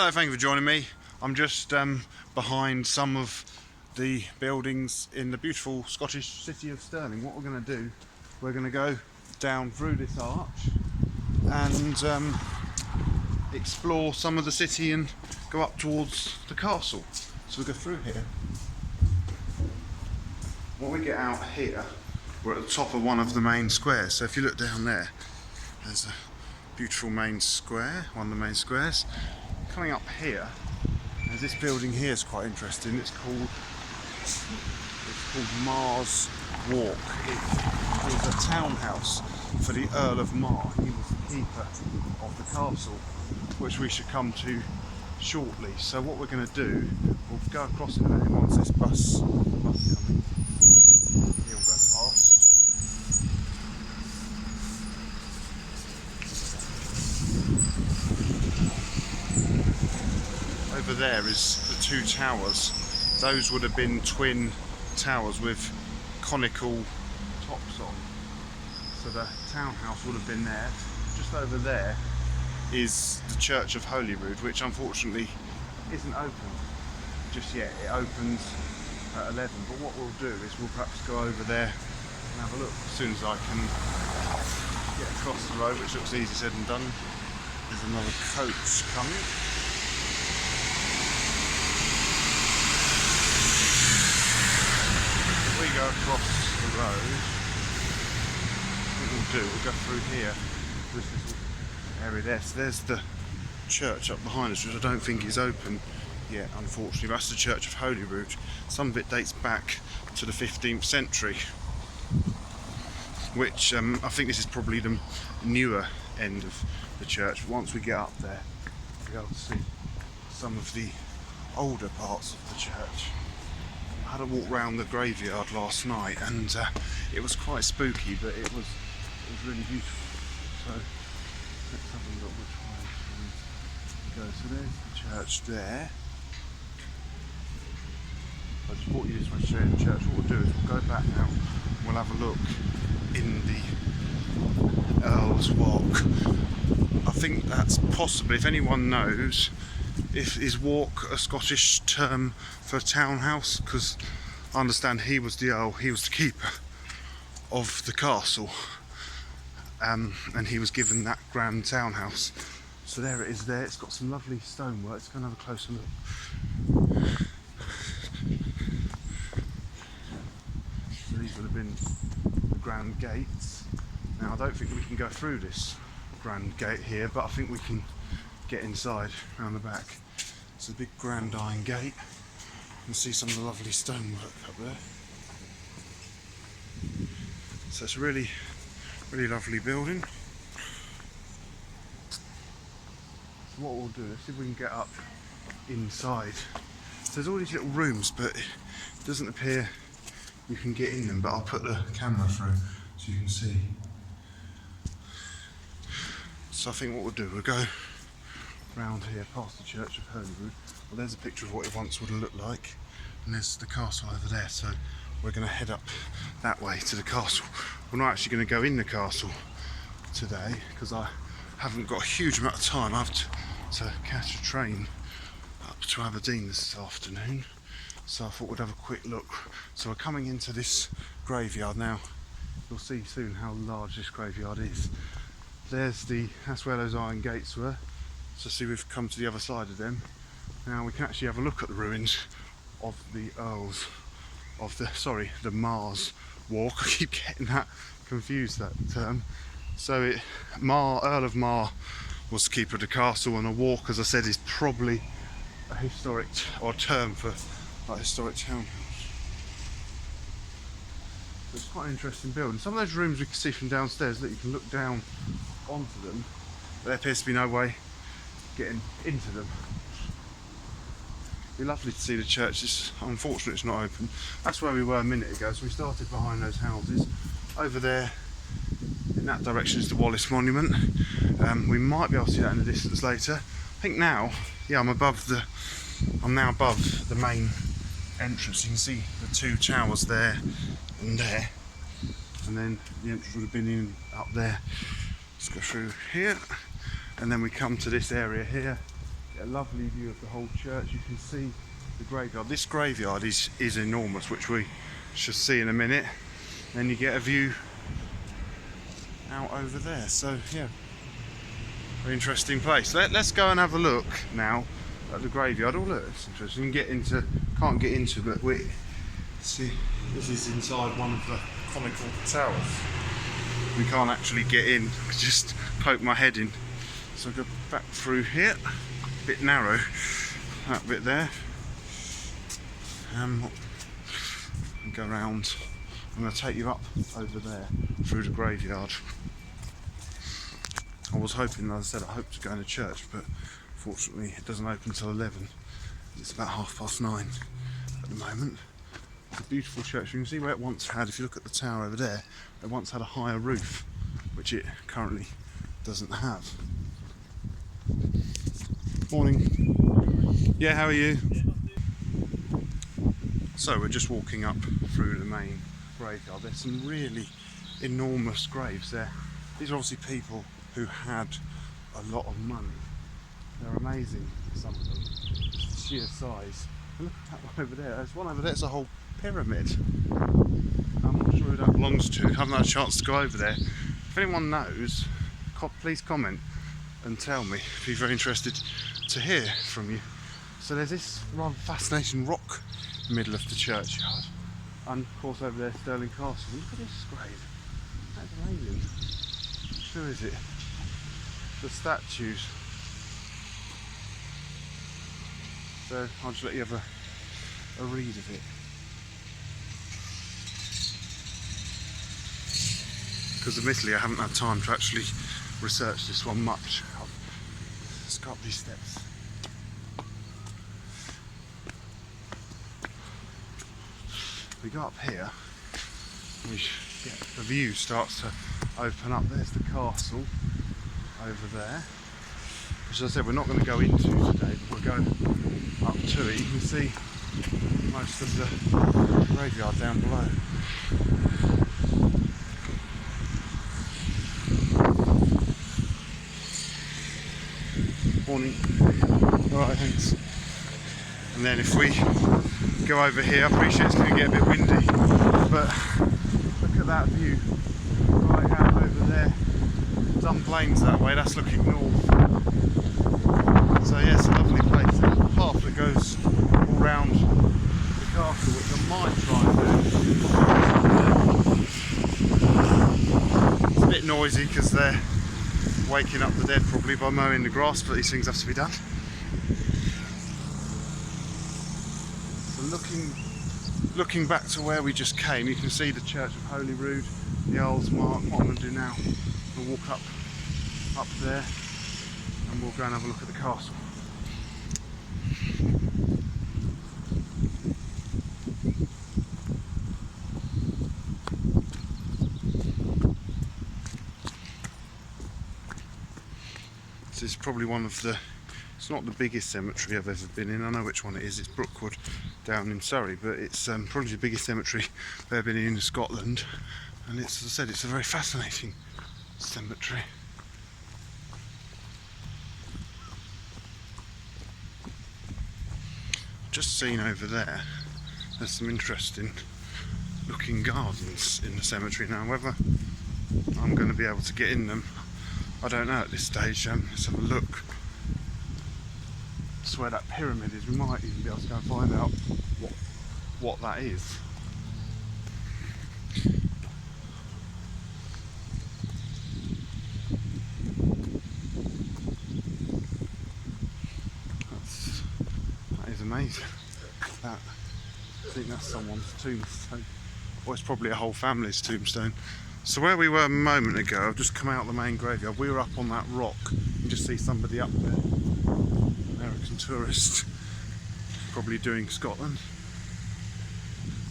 Hello, thank you for joining me. I'm just behind some of the buildings in the beautiful Scottish city of Stirling. What we're going to do, we're going to go down through this arch and explore some of the city and go up towards the castle. So we'll go through here. When we get out here, we're at the top of one of the main squares. So if you look down there, there's a beautiful main square, one of the main squares. Coming up here, there's this building here is quite interesting. It's called Mars Wark. It is a townhouse for the Earl of Mar. He was the keeper of the castle, which we should come to shortly. So what we're going to do, we'll go across in a minute once this bus coming. He'll go past. Over there is the two towers. Those would have been twin towers with conical tops on. So the townhouse would have been there. Just over there is the Church of Holyrood, which unfortunately isn't open just yet. It opens at 11, but what we'll do is we'll perhaps go over there and have a look as soon as I can get across the road, which looks easy said and done. There's another coach coming. If we go across the road, what we'll do, we'll go through here, this little area there. So there's the church up behind us, which I don't think is open yet, unfortunately. That's the Church of Holyrood. Some of it dates back to the 15th century, which I think this is probably the newer end of the church. Once we get up there, we'll be able to see some of the older parts of the church. I had a walk round the graveyard last night and it was quite spooky, but it was really beautiful. So let's have a look which way we go. So there's the church there. I just brought you this one straight in the church. What we'll do is we'll go back now. We'll have a look in the Earl's Walk. I think that's possibly, if anyone knows, is Wark a Scottish term for townhouse? Because I understand he was the Earl, he was the keeper of the castle, and he was given that grand townhouse. So there it is there. It's got some lovely stonework. Let's go and have a closer look. So these would have been the grand gates. Now I don't think we can go through this grand gate here, but I think we can get inside around the back. It's a big grand iron gate. You can see some of the lovely stonework up there. So it's a really lovely building. So what we'll do is see if we can get up inside. So there's all these little rooms, but it doesn't appear you can get in them, but I'll put the camera through so you can see. So I think what we'll do, we'll go round here past the Church of Holyrood. Well, there's a picture of what it once would have looked like, and there's the castle over there. So we're going to head up that way to the castle. We're not actually going to go in the castle today because I haven't got a huge amount of time. I have to catch a train up to Aberdeen this afternoon, so I thought we'd have a quick look. So we're coming into this graveyard now. You'll see soon how large this graveyard is. That's where those iron gates were. So see, we've come to the other side of them. Now we can actually have a look at the ruins of the Earls of the Mars Walk. I keep getting that confused, that term. So Earl of Mar was the keeper of the castle, and a walk, as I said, is probably a historic or term for like historic townhouse. So it's quite an interesting building. Some of those rooms we can see from downstairs that you can look down onto them, but there appears to be no way getting into them. It'd be lovely to see the church. It's unfortunate it's not open. That's where we were a minute ago. So we started behind those houses. Over there in that direction is the Wallace Monument. We might be able to see that in the distance later. I think now, yeah, I'm now above the main entrance. You can see the two towers there and there, and then the entrance would have been in up there. Let's go through here, and then we come to this area here get a lovely view of the whole church. You can see the graveyard. This graveyard is enormous, which we shall see in a minute. Then you get a view out over there. So yeah, very interesting place. Let's go and have a look now at the graveyard. Oh look, it's interesting. You can get into, can't get into, but we see this is inside one of the conical towers. We can't actually get in. I could just poke my head in. So I'll go back through here. A bit narrow, that bit there. And go around. I'm going to take you up over there through the graveyard. I was hoping, as I said, I hoped to go in a church, but fortunately it doesn't open until 11. It's about 9:30 at the moment. It's a beautiful church. You can see where it once had, if you look at the tower over there, it once had a higher roof, which it currently doesn't have. Morning. Yeah, how are you? So we're just walking up through the main graveyard. There's some really enormous graves there. These are obviously people who had a lot of money. They're amazing, some of them. Just the sheer size. And look at that one over there. There's one over there, it's a whole pyramid. I'm not sure who that belongs to. I haven't had a chance to go over there. If anyone knows, please comment and tell me. I'd be very interested to hear from you. So there's this rather fascinating rock in the middle of the churchyard. And of course over there, Stirling Castle. Look at this grave. That's amazing. Who is it? The statues. So I'll just let you have a read of it. Because admittedly I haven't had time to actually research this one much. Let's go up these steps. We go up here, the view starts to open up. There's the castle over there, which as I said we're not going to go into today, but we'll go up to it. You can see most of the graveyard down below. Morning. Alright, thanks. And then if we go over here, I appreciate it's going to get a bit windy, but look at that view right out over there. Some plains that way, that's looking north. So yeah, it's a lovely place. There's a path that goes all round the castle, which I might try and do. It's a bit noisy because they're waking up the dead probably by mowing the grass, but these things have to be done. Looking back to where we just came, you can see the Church of Holyrood, the Earl's Mark. What I'm going to do now, we'll walk up there and we'll go and have a look at the castle. This is probably one of the, it's not the biggest cemetery I've ever been in. I know which one it is. It's Brookwood down in Surrey, but it's probably the biggest cemetery I've ever been in Scotland. And it's, as I said, it's a very fascinating cemetery. Just seen over there, there's some interesting looking gardens in the cemetery. Now, whether I'm going to be able to get in them, I don't know at this stage. Let's have a look. That's where that pyramid is. We might even be able to go and find out what that is. That is amazing. I think that's someone's tombstone. Or it's probably a whole family's tombstone. So where we were a moment ago, I've just come out of the main graveyard. We were up on that rock. You can just see somebody up there. American tourist, probably doing Scotland.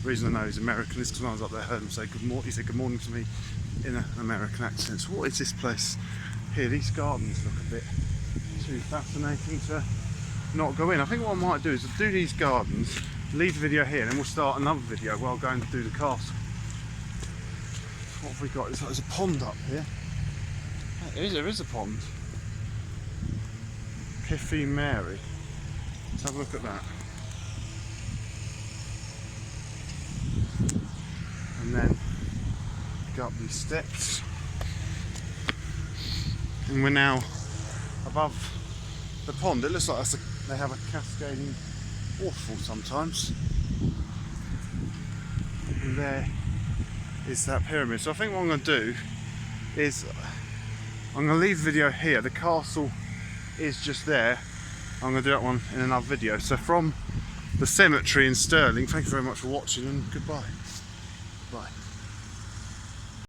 The reason I know he's American is because when I was up there, I heard him say good morning. He said good morning to me in an American accent. So what is this place here? These gardens look a bit too fascinating to not go in. I think what I might do is do these gardens, leave the video here, and then we'll start another video while going to do the castle. What have we got? There's a pond up here. There is a pond. Piffy Mary. Let's have a look at that. And then go up these steps. And we're now above the pond. It looks like they have a cascading waterfall sometimes. And there is that pyramid. So I think what I'm going to do is I'm going to leave the video here. The castle is just there. I'm going to do that one in another video. So from the cemetery in Stirling, thank you very much for watching and goodbye. Bye.